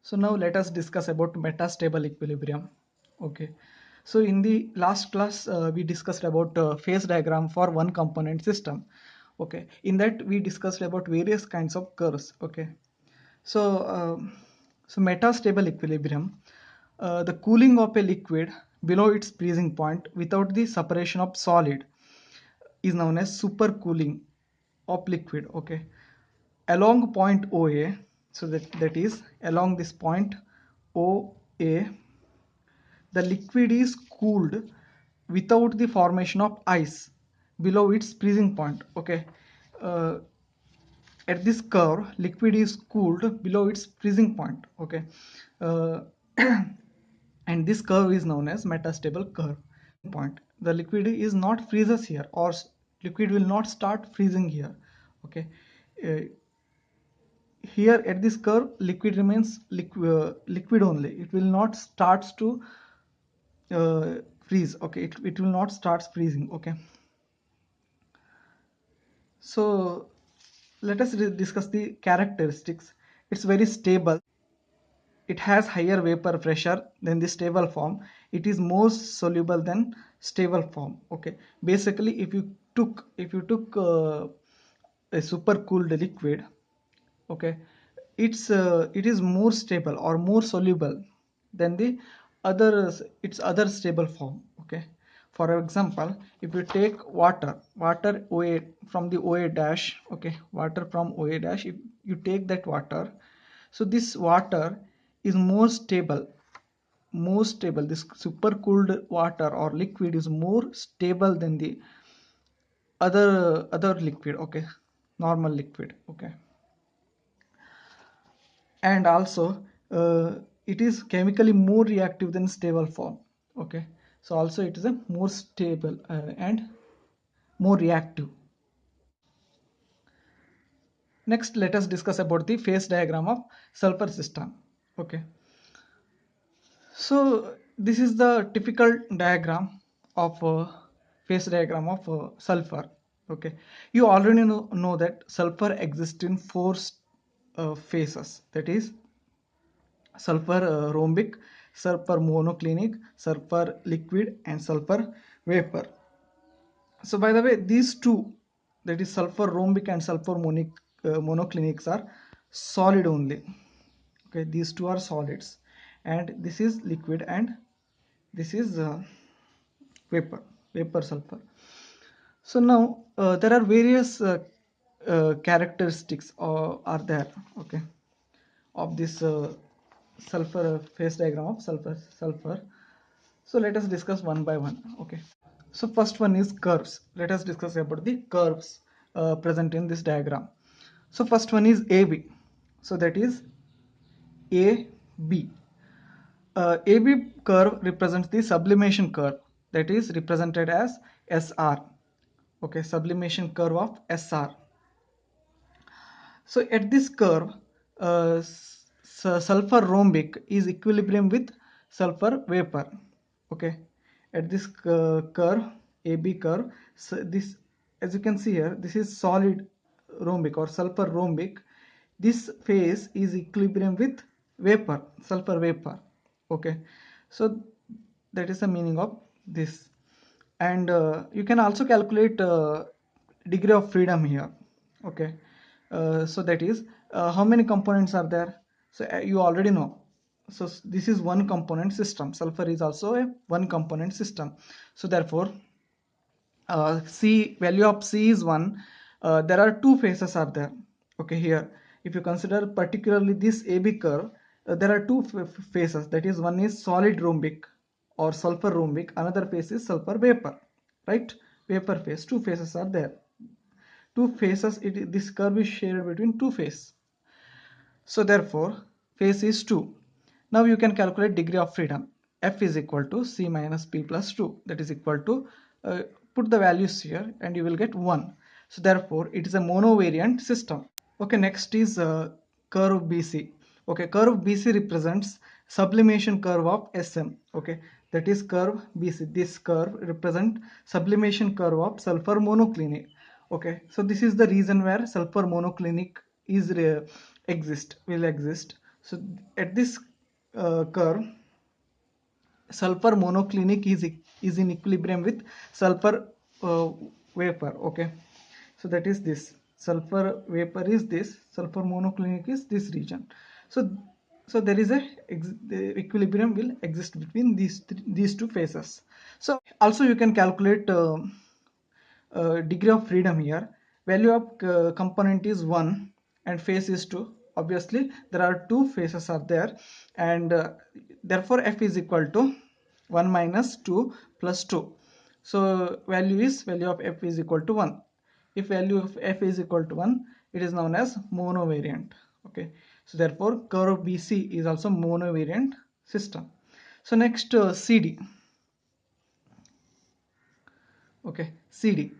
So now let us discuss about metastable equilibrium. Okay. So in the last class, we discussed about phase diagram for one component system. Okay. In that we discussed about various kinds of curves. Okay. So, metastable equilibrium, the cooling of a liquid below its freezing point without the separation of solid is known as supercooling of liquid. Okay, along point OA, so that is along this point OA, the liquid is cooled without the formation of ice below its freezing point. Okay, uh, at this curve liquid is cooled below its freezing point. Okay, uh, and this curve is known as metastable curve. Point, the liquid is not freezes here, or liquid will not start freezing here. Okay, uh, here at this curve liquid remains liquid only, it will not starts to freeze. Okay, it will not starts freezing. Okay, so let us discuss the characteristics. It's very stable, it has higher vapor pressure than the stable form, it is more soluble than stable form. Okay, basically if you took a super cooled liquid, okay, it is more stable or more soluble than the other its other stable form. Okay, for example, if you take water OA from the OA dash, okay, water from OA dash, if you take that water, so this water is more stable, this super cooled water or liquid is more stable than the other liquid. Okay, normal liquid. Okay, and also it is chemically more reactive than stable form. Okay, so also it is a more stable and more reactive. Next, let us discuss about the phase diagram of sulfur system. Okay, so this is the typical diagram of phase diagram of sulfur. Okay, you already know that sulfur exists in four phases, that is sulfur rhombic, sulfur monoclinic, sulfur liquid, and sulfur vapor. So by the way, these two, that is sulfur rhombic and sulfur monoclinics, are solid only. Okay, these two are solids, and this is liquid, and this is vapor sulfur. So now there are various characteristics are there. Okay, of this sulfur phase diagram of sulfur. So let us discuss one by one. Okay, so first one is curves. Let us discuss about the curves present in this diagram. So first one is AB, so that is AB. AB curve represents the sublimation curve, that is represented as SR. Okay, sublimation curve of SR. So at this curve, sulfur rhombic is equilibrium with sulfur vapor. Okay, at this curve, AB curve, so this, as you can see here, this is solid rhombic or sulfur rhombic. This phase is equilibrium with vapor, sulfur vapor. Okay, so that is the meaning of this. And you can also calculate degree of freedom here. Okay, so that is how many components are there. So you already know, so this is one component system, sulfur is also a one component system. So therefore C, value of C is 1. There are two phases are there. Okay, here if you consider particularly this AB curve, there are two phases, that is one is solid rhombic or sulfur rhombic, another phase is sulfur vapor, right? Vapor phase, two phases are there. Two phases, this curve is shared between two phases. So therefore phase is 2. Now you can calculate degree of freedom. F is equal to C minus P plus 2, that is equal to put the values here and you will get 1. So therefore it is a monovariant system. Okay, next is curve BC. Okay, curve BC represents sublimation curve of SM. Okay, that is curve BC. This curve represent sublimation curve of sulfur monoclinic. Okay, so this is the reason where sulfur monoclinic is will exist. So at this curve, sulfur monoclinic is in equilibrium with sulfur uh, vapor. Okay, so that is this sulfur vapor is this, sulfur monoclinic is this region. So there is the equilibrium will exist between these two phases. So also you can calculate degree of freedom here. Value of component is 1 and phase is 2. Obviously there are two phases are there, and therefore f is equal to 1 minus 2 plus 2. So value of f is equal to 1. If value of f is equal to 1, it is known as monovariant. Okay, so therefore curve BC is also monovariant system. So next CD. Okay, CD.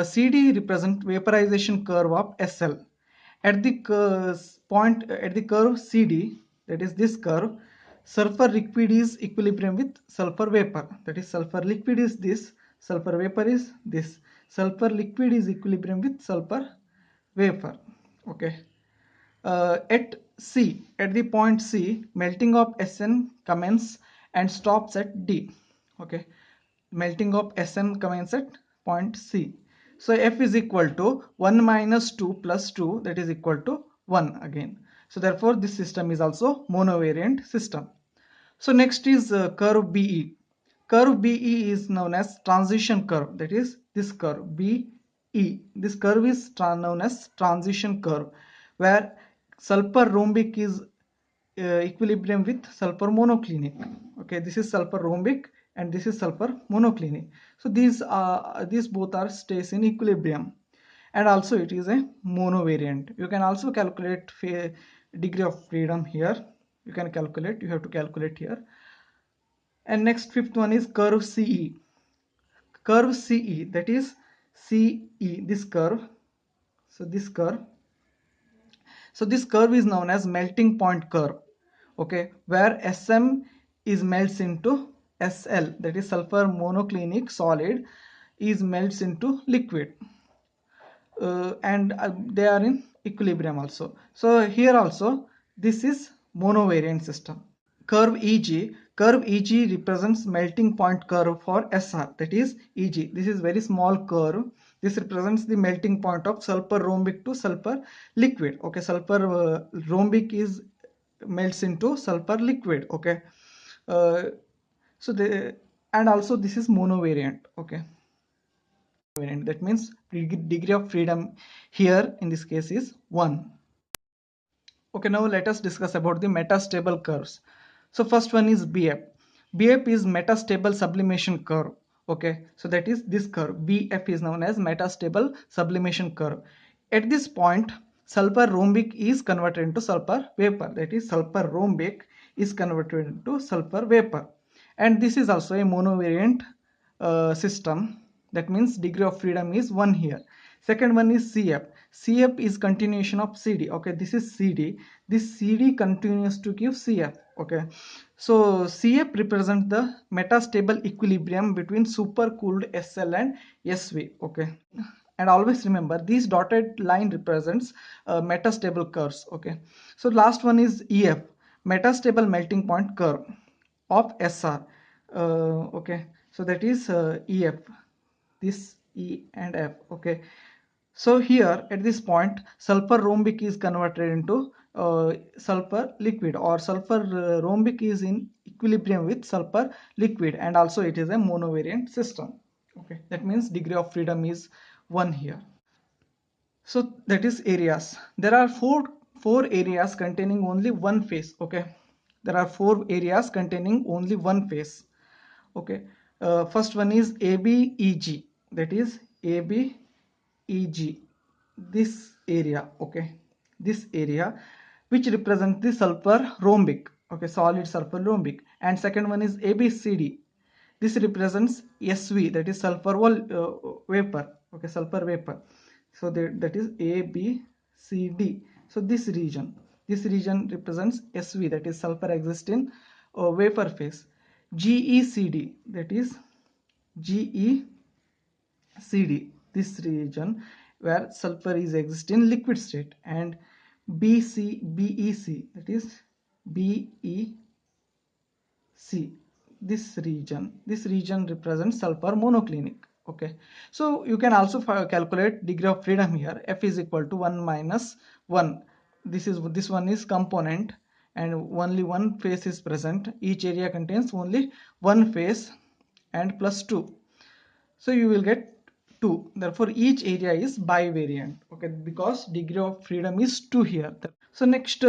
CD represent vaporization curve of SL. At the point at the curve CD, that is this curve, sulfur liquid is equilibrium with sulfur vapor. That is sulfur liquid is this, sulfur vapor is this. Sulfur liquid is equilibrium with sulfur vapor. Okay. At C, at the point C, melting of Sn commences and stops at D. Okay, melting of Sn commences at point C. So F is equal to 1 minus 2 plus 2, that is equal to 1 again. So therefore this system is also monovariant system. So next is curve BE. Curve BE is known as transition curve, that is this curve BE. This curve is known as transition curve, where sulfur rhombic is equilibrium with sulfur monoclinic. Okay, this is sulfur rhombic and this is sulfur monoclinic. So these both are stays in equilibrium, and also it is a monovariant. You can also calculate degree of freedom here. You have to calculate here. And next fifth one is curve CE. Curve CE, that is CE, this curve. So this curve is known as melting point curve. Okay, where SM is melts into SL, that is sulfur monoclinic solid, is melts into liquid, and they are in equilibrium also. So here also this is monovariant system. Curve EG represents melting point curve for SR, that is EG. This is very small curve. This represents the melting point of sulfur rhombic to sulfur liquid. Okay, sulfur rhombic is melts into sulfur liquid. Okay, uh, so the and also this is monovariant. Okay, that means degree of freedom here in this case is 1. Okay, now let us discuss about the metastable curves. So first one is BF. BF is metastable sublimation curve. Okay, so that is this curve. BF is known as metastable sublimation curve. At this point, sulfur rhombic is converted into sulfur vapor. That is sulfur rhombic is converted into sulfur vapor. And this is also a monovariant system. That means degree of freedom is 1 here. Second one is CF. CF is continuation of CD. Okay, this is CD. This CD continues to give CF. Okay, so CF represents the metastable equilibrium between supercooled SL and SV. Okay, and always remember this dotted line represents metastable curves. Okay, so last one is EF, metastable melting point curve of SR. Okay, so that is EF, this E and F. Okay, so here at this point sulfur rhombic is converted into sulfur liquid, or sulfur rhombic is in equilibrium with sulfur liquid, and also it is a monovariant system. Okay, that means degree of freedom is 1 here. So that is areas. There are four areas containing only one phase. Okay, there are 4 areas containing only one phase. Okay, first one is ABEG, that is ABEG, this area. Okay, this area which represents the sulfur rhombic. Okay, solid sulfur rhombic. And second one is ABCD, this represents SV, that is sulfur vapor. Okay, sulfur vapor. So that is ABCD. So this region represents SV, that is sulfur exists in vapor phase. GECD, that is GECD, this region where sulfur is exist in liquid state. And BEC, that is BEC. This region represents sulfur monoclinic. Okay, so you can also calculate degree of freedom here. F is equal to 1 minus 1. This one is component, and only one phase is present. Each area contains only one phase, and plus 2, so you will get 2. Therefore each area is bivariant. Okay, because degree of freedom is 2 here. So next,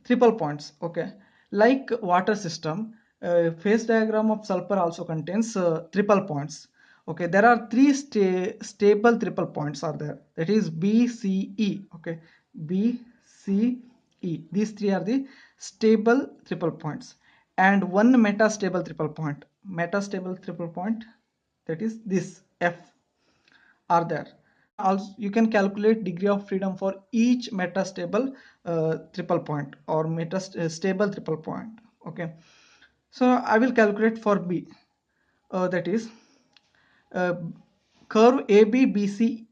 triple points. Okay, like water system, phase diagram of sulfur also contains triple points. Okay, there are three stable triple points are there, that is BCE. Okay, BCE, these three are the stable triple points, and one metastable triple point. Metastable triple point, that is this F, are there. Also you can calculate degree of freedom for each metastable triple point or stable triple point. Okay, so I will calculate for B, that is uh, curve ABBCEB.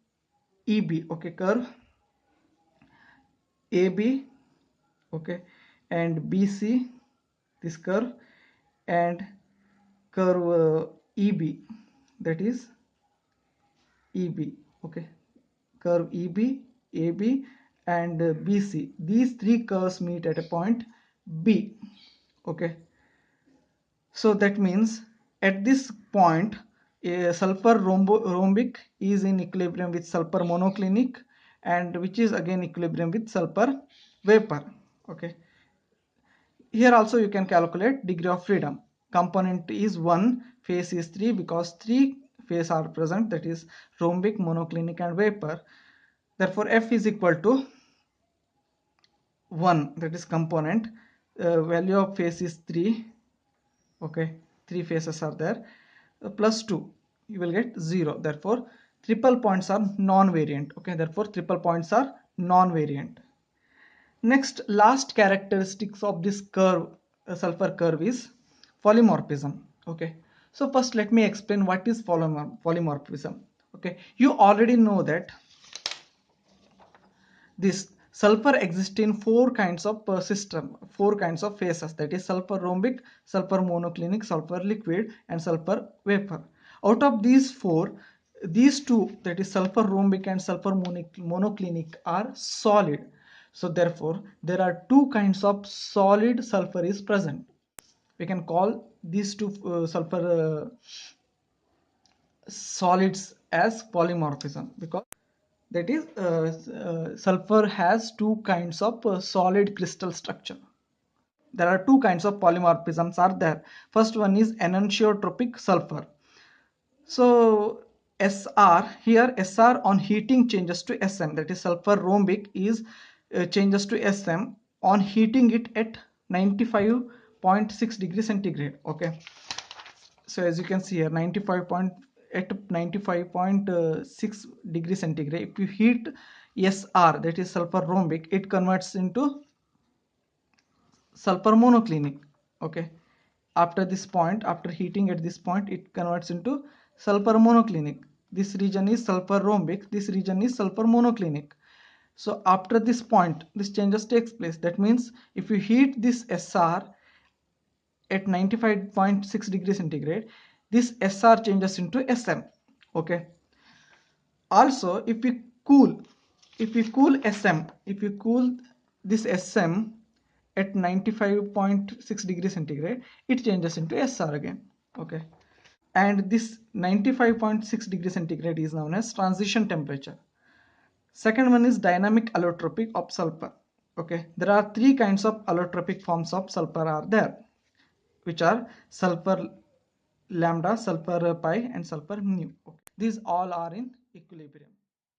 Okay, curve AB, okay, and BC, this curve, and curve EB, that is EB. Okay, curve EB, AB, and BC. These three curves meet at a point B. Okay, so that means at this point a sulfur rhombic is in equilibrium with sulfur monoclinic, and which is again equilibrium with sulfur vapor. Okay, here also you can calculate degree of freedom. Component is 1, phase is 3, because 3 phases are present, that is rhombic, monoclinic, and vapor. Therefore F is equal to 1, that is component. Value of phase is 3. Okay, 3 phases are there. Plus 2, you will get 0. Therefore triple points are non-variant. Okay, therefore triple points are non-variant. Next, last characteristics of this curve, sulfur curve, is polymorphism. Okay, so first let me explain what is polymorphism. Okay, you already know that this sulfur exists in four kinds of four kinds of phases, that is sulfur rhombic, sulfur monoclinic, sulfur liquid, and sulfur vapor. Out of these four, these two, that is sulfur rhombic and sulfur monoclinic, are solid. So therefore there are two kinds of solid sulfur is present. We can call these two sulfur solids as polymorphism, because that is sulfur has two kinds of solid crystal structure. There are two kinds of polymorphisms are there. First one is enantiotropic sulfur. So Sr, here Sr on heating changes to Sm, that is sulfur rhombic is changes to Sm on heating it at 95.6 degrees centigrade. Okay, so as you can see here, 95.6 degrees centigrade, if you heat Sr, that is sulfur rhombic, it converts into sulfur monoclinic. Okay, after this point, after heating at this point, it converts into sulfur monoclinic. This region is sulfur rhombic, this region is sulfur monoclinic. So after this point, this changes takes place. That means if you heat this Sr at 95.6 degrees centigrade, this Sr changes into Sm. Okay, also if we cool Sm, if you cool this Sm at 95.6 degrees centigrade, it changes into Sr again. Okay, and this 95.6 degrees centigrade is known as transition temperature. Second one is dynamic allotropic of sulfur. Okay, there are three kinds of allotropic forms of sulfur are there, which are sulfur lambda, sulfur pi, and sulfur mu. Okay. These all are in equilibrium.